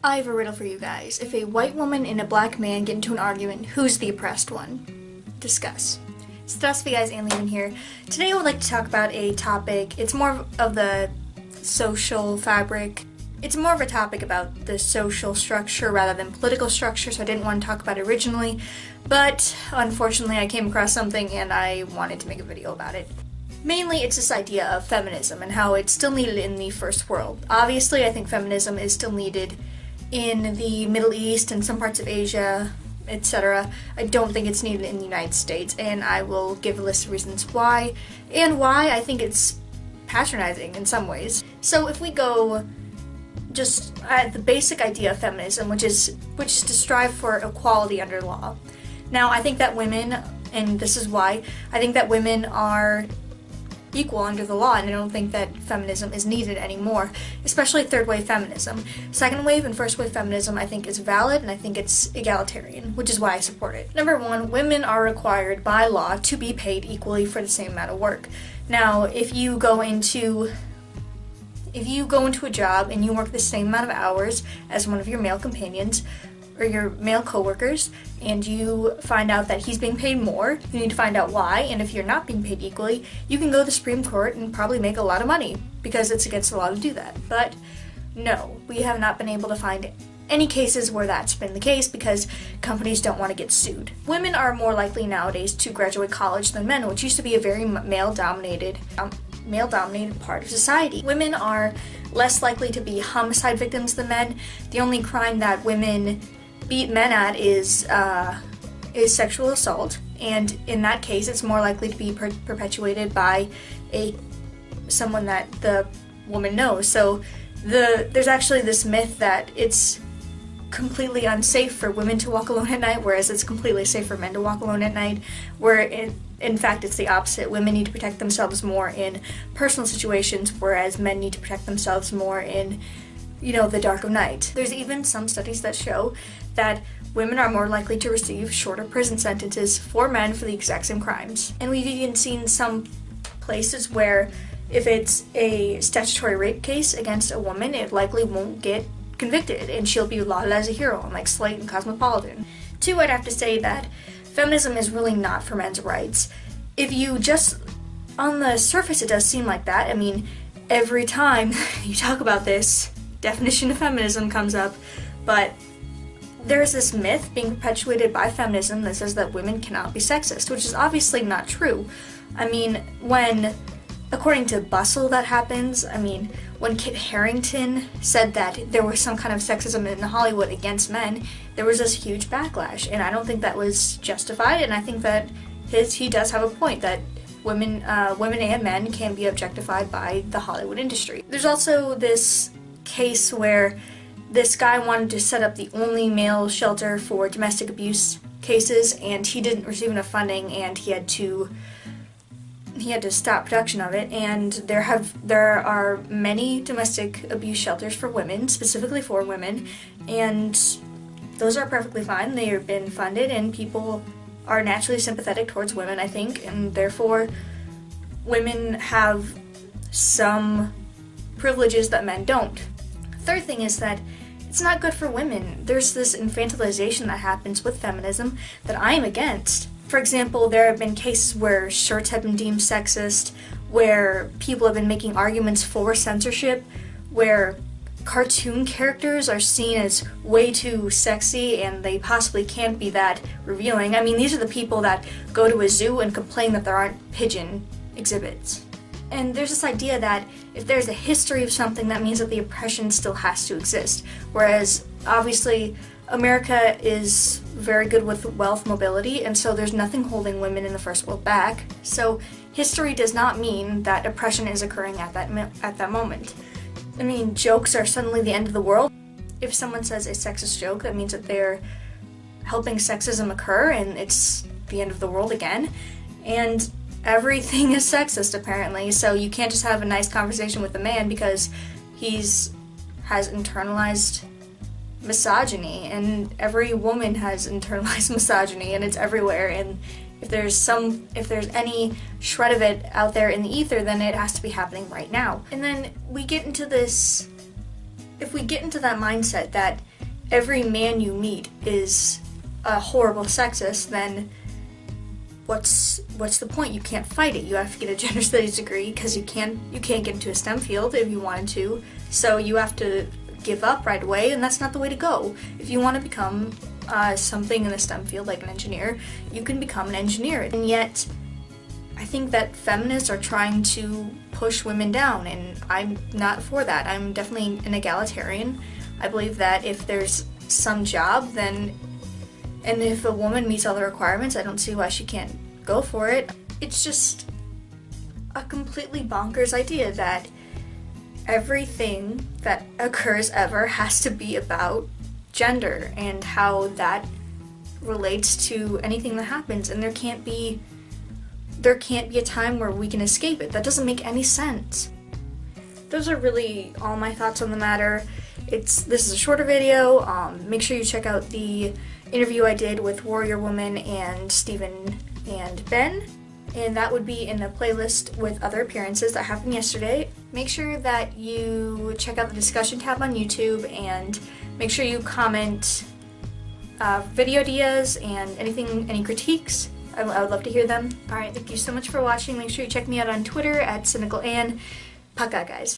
I have a riddle for you guys. If a white woman and a black man get into an argument, who's the oppressed one? Discuss. It's guys, and Leaving here. Today I would like to talk about a topic. It's more of the social fabric. It's more of a topic about the social structure rather than political structure, so I didn't want to talk about it originally. But unfortunately I came across something and I wanted to make a video about it. Mainly, it's this idea of feminism and how it's still needed in the first world. Obviously, I think feminism is still needed in the Middle East and some parts of Asia, etc. I don't think it's needed in the United States, and I will give a list of reasons why, and why I think it's patronizing in some ways. So if we go just at the basic idea of feminism, which is to strive for equality under law. Now, I think that women, and this is why, I think that women are equal under the law, and I don't think that feminism is needed anymore, especially third wave feminism. Second wave and first wave feminism I think is valid, and I think it's egalitarian, which is why I support it. Number one, women are required by law to be paid equally for the same amount of work. Now, if you go into a job and you work the same amount of hours as one of your male companions, or your male coworkers, and you find out that he's being paid more, you need to find out why, and if you're not being paid equally, you can go to the Supreme Court and probably make a lot of money, because it's against the law to do that. But no, we have not been able to find any cases where that's been the case because companies don't want to get sued. Women are more likely nowadays to graduate college than men, which used to be a very male-dominated part of society. Women are less likely to be homicide victims than men. The only crime that women beat men at is sexual assault, and in that case it's more likely to be perpetuated by someone that the woman knows. So there's actually this myth that it's completely unsafe for women to walk alone at night, whereas it's completely safe for men to walk alone at night, where in fact it's the opposite. Women need to protect themselves more in personal situations, whereas men need to protect themselves more in, the dark of night. There's even some studies that show that women are more likely to receive shorter prison sentences for men for the exact same crimes. And we've even seen some places where if it's a statutory rape case against a woman, it likely won't get convicted and she'll be lauded as a hero on like Slate and Cosmopolitan. Two, I'd have to say that feminism is really not for men's rights. If you just, on the surface it does seem like that. I mean, every time you talk about this, definition of feminism comes up, but there's this myth being perpetuated by feminism that says that women cannot be sexist, which is obviously not true. I mean, according to Bustle that happens, when Kit Harington said that there was some kind of sexism in Hollywood against men, there was this huge backlash, and I don't think that was justified, and I think that he does have a point that women and men can be objectified by the Hollywood industry. There's also this case where this guy wanted to set up the only male shelter for domestic abuse cases, and he didn't receive enough funding, and he had to stop production of it. And there are many domestic abuse shelters for women, specifically for women, and those are perfectly fine. They have been funded, and people are naturally sympathetic towards women, I think, and therefore women have some privileges that men don't. Third thing is that it's not good for women. There's this infantilization that happens with feminism that I am against. For example, there have been cases where shirts have been deemed sexist, where people have been making arguments for censorship, where cartoon characters are seen as way too sexy and they possibly can't be that revealing. I mean, these are the people that go to a zoo and complain that there aren't pigeon exhibits. And there's this idea that if there's a history of something, that means that the oppression still has to exist. Whereas, obviously, America is very good with wealth mobility, and so there's nothing holding women in the first world back. So history does not mean that oppression is occurring at that moment. I mean, jokes are suddenly the end of the world. If someone says a sexist joke, that means that they're helping sexism occur, and it's the end of the world again. And everything is sexist, apparently, so you can't just have a nice conversation with a man because has internalized misogyny, and every woman has internalized misogyny, and it's everywhere, and if there's any shred of it out there in the ether, then it has to be happening right now. And then we get into this, if we get into that mindset that every man you meet is a horrible sexist, then what's the point? You can't fight it. You have to get a gender studies degree because you can't get into a STEM field if you wanted to. So you have to give up right away, and that's not the way to go. If you want to become something in the STEM field, like an engineer, you can become an engineer. And yet, I think that feminists are trying to push women down, and I'm not for that. I'm definitely an egalitarian. I believe that if there's some job, then, and if a woman meets all the requirements, I don't see why she can't go for it. It's just a completely bonkers idea that everything that occurs ever has to be about gender and how that relates to anything that happens, and there can't be a time where we can escape it. That doesn't make any sense. Those are really all my thoughts on the matter. This is a shorter video. Make sure you check out the interview I did with Warrior Woman and Stephen and Ben, and that would be in the playlist with other appearances that happened yesterday. Make sure that you check out the discussion tab on YouTube, and make sure you comment video ideas and any critiques. I would love to hear them. Alright, thank you so much for watching. Make sure you check me out on Twitter at CynicalAnn. Paka, guys.